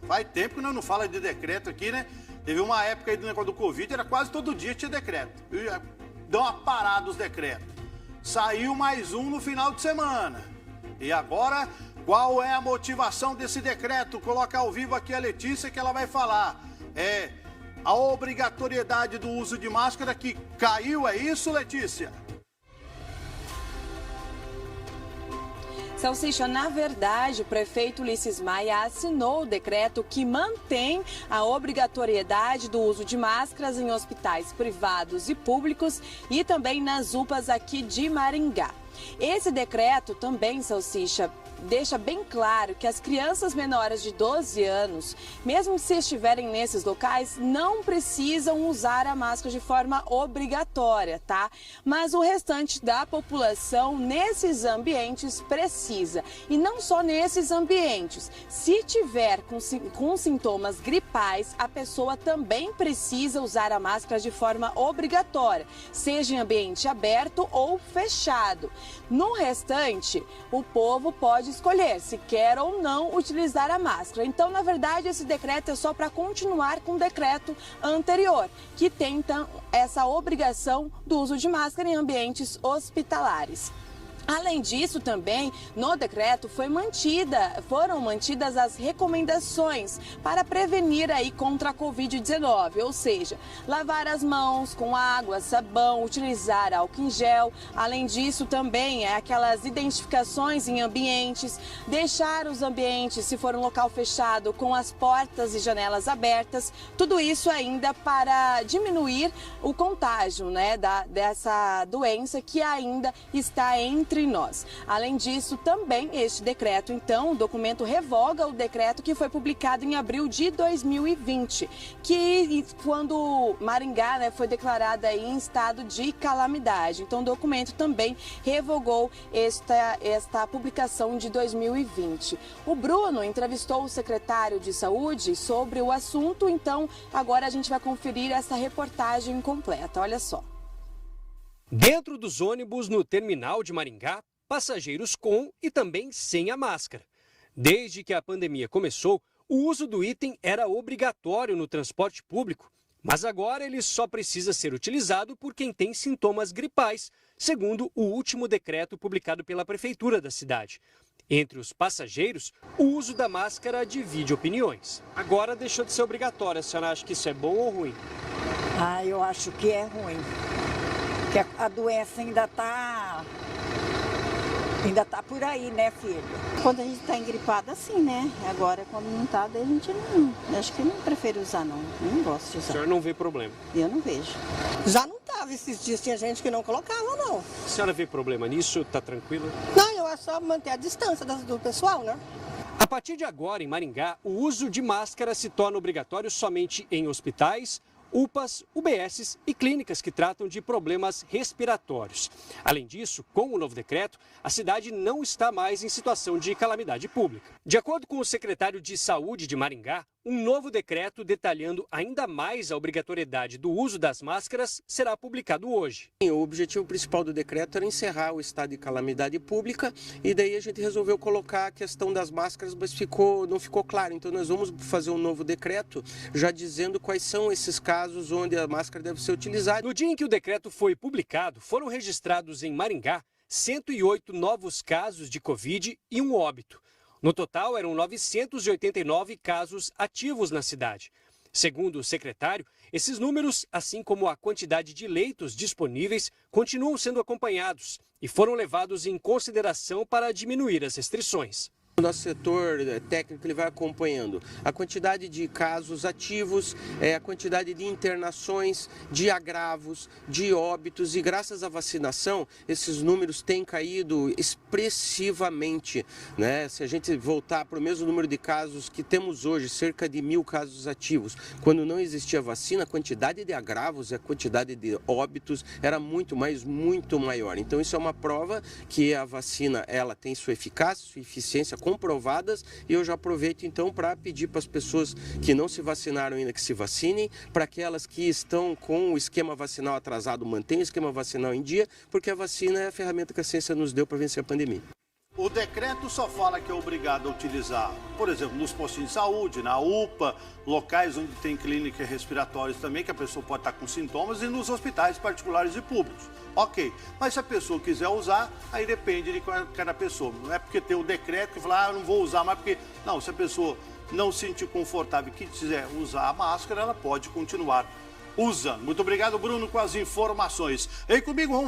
Faz tempo que nós não falamos de decreto aqui, né? Teve uma época aí do negócio do Covid, era quase todo dia tinha decreto. Deu uma parada os decretos. Saiu mais um no final de semana. E agora, qual é a motivação desse decreto? Coloca ao vivo aqui a Letícia que ela vai falar. É a obrigatoriedade do uso de máscara que caiu, é isso, Letícia? Salsicha, na verdade, o prefeito Ulisses Maia assinou o decreto que mantém a obrigatoriedade do uso de máscaras em hospitais privados e públicos e também nas UPAs aqui de Maringá. Esse decreto também, Salsicha, deixa bem claro que as crianças menores de 12 anos, mesmo se estiverem nesses locais, não precisam usar a máscara de forma obrigatória, tá? Mas o restante da população nesses ambientes precisa. E não só nesses ambientes. Se tiver com sintomas gripais, a pessoa também precisa usar a máscara de forma obrigatória, seja em ambiente aberto ou fechado. No restante, o povo pode escolher se quer ou não utilizar a máscara. Então, na verdade, esse decreto é só para continuar com o decreto anterior, que tem então essa obrigação do uso de máscara em ambientes hospitalares. Além disso, também, no decreto foram mantidas as recomendações para prevenir aí contra a Covid-19, ou seja, lavar as mãos com água, sabão, utilizar álcool em gel. Além disso, também aquelas identificações em ambientes, deixar os ambientes, se for um local fechado, com as portas e janelas abertas. Tudo isso ainda para diminuir o contágio, né, dessa doença que ainda está entre nós. Além disso, também este decreto, então, o documento revoga o decreto que foi publicado em abril de 2020, que quando Maringá, né, foi declarada aí em estado de calamidade. Então, o documento também revogou esta publicação de 2020. O Bruno entrevistou o secretário de Saúde sobre o assunto, então agora a gente vai conferir essa reportagem completa. Olha só. Dentro dos ônibus no terminal de Maringá, passageiros com e também sem a máscara. Desde que a pandemia começou, o uso do item era obrigatório no transporte público, mas agora ele só precisa ser utilizado por quem tem sintomas gripais, segundo o último decreto publicado pela prefeitura da cidade. Entre os passageiros, o uso da máscara divide opiniões. Agora deixou de ser obrigatório. A senhora acha que isso é bom ou ruim? Eu acho que é ruim. Que a doença ainda tá por aí, né, filho? Quando a gente tá engripada, sim, né? Agora, quando não tá, daí a gente não... Acho que não prefiro usar, não. Eu não gosto de usar. A senhora não vê problema? Eu não vejo. Já não tava esses dias, tinha gente que não colocava, não. A senhora vê problema nisso? Tá tranquila? Não, eu acho só manter a distância do pessoal, né? A partir de agora, em Maringá, o uso de máscara se torna obrigatório somente em hospitais, UPAs, UBSs e clínicas que tratam de problemas respiratórios. Além disso, com o novo decreto, a cidade não está mais em situação de calamidade pública. De acordo com o secretário de Saúde de Maringá, um novo decreto detalhando ainda mais a obrigatoriedade do uso das máscaras será publicado hoje. O objetivo principal do decreto era encerrar o estado de calamidade pública e daí a gente resolveu colocar a questão das máscaras, mas não ficou claro. Então nós vamos fazer um novo decreto já dizendo quais são esses casos onde a máscara deve ser utilizada. No dia em que o decreto foi publicado, foram registrados em Maringá 108 novos casos de Covid e um óbito. No total, eram 989 casos ativos na cidade. Segundo o secretário, esses números, assim como a quantidade de leitos disponíveis, continuam sendo acompanhados e foram levados em consideração para diminuir as restrições. O nosso setor técnico ele vai acompanhando a quantidade de casos ativos, a quantidade de internações, de agravos, de óbitos e graças à vacinação esses números têm caído expressivamente, né? Se a gente voltar para o mesmo número de casos que temos hoje, cerca de 1.000 casos ativos, quando não existia vacina, a quantidade de agravos e a quantidade de óbitos era muito maior. Então isso é uma prova que a vacina ela tem sua eficácia, sua eficiência comprovadas e eu já aproveito então para pedir para as pessoas que não se vacinaram ainda que se vacinem, para aquelas que estão com o esquema vacinal atrasado mantenham o esquema vacinal em dia, porque a vacina é a ferramenta que a ciência nos deu para vencer a pandemia. O decreto só fala que é obrigado a utilizar, por exemplo, nos postinhos de saúde, na UPA, locais onde tem clínicas respiratórias também, que a pessoa pode estar com sintomas, e nos hospitais particulares e públicos. Ok, mas se a pessoa quiser usar, aí depende de cada pessoa. Não é porque tem o decreto que fala, eu não vou usar mais porque... Não, se a pessoa não se sentir confortável e quiser usar a máscara, ela pode continuar usando. Muito obrigado, Bruno, com as informações. Vem comigo, vamos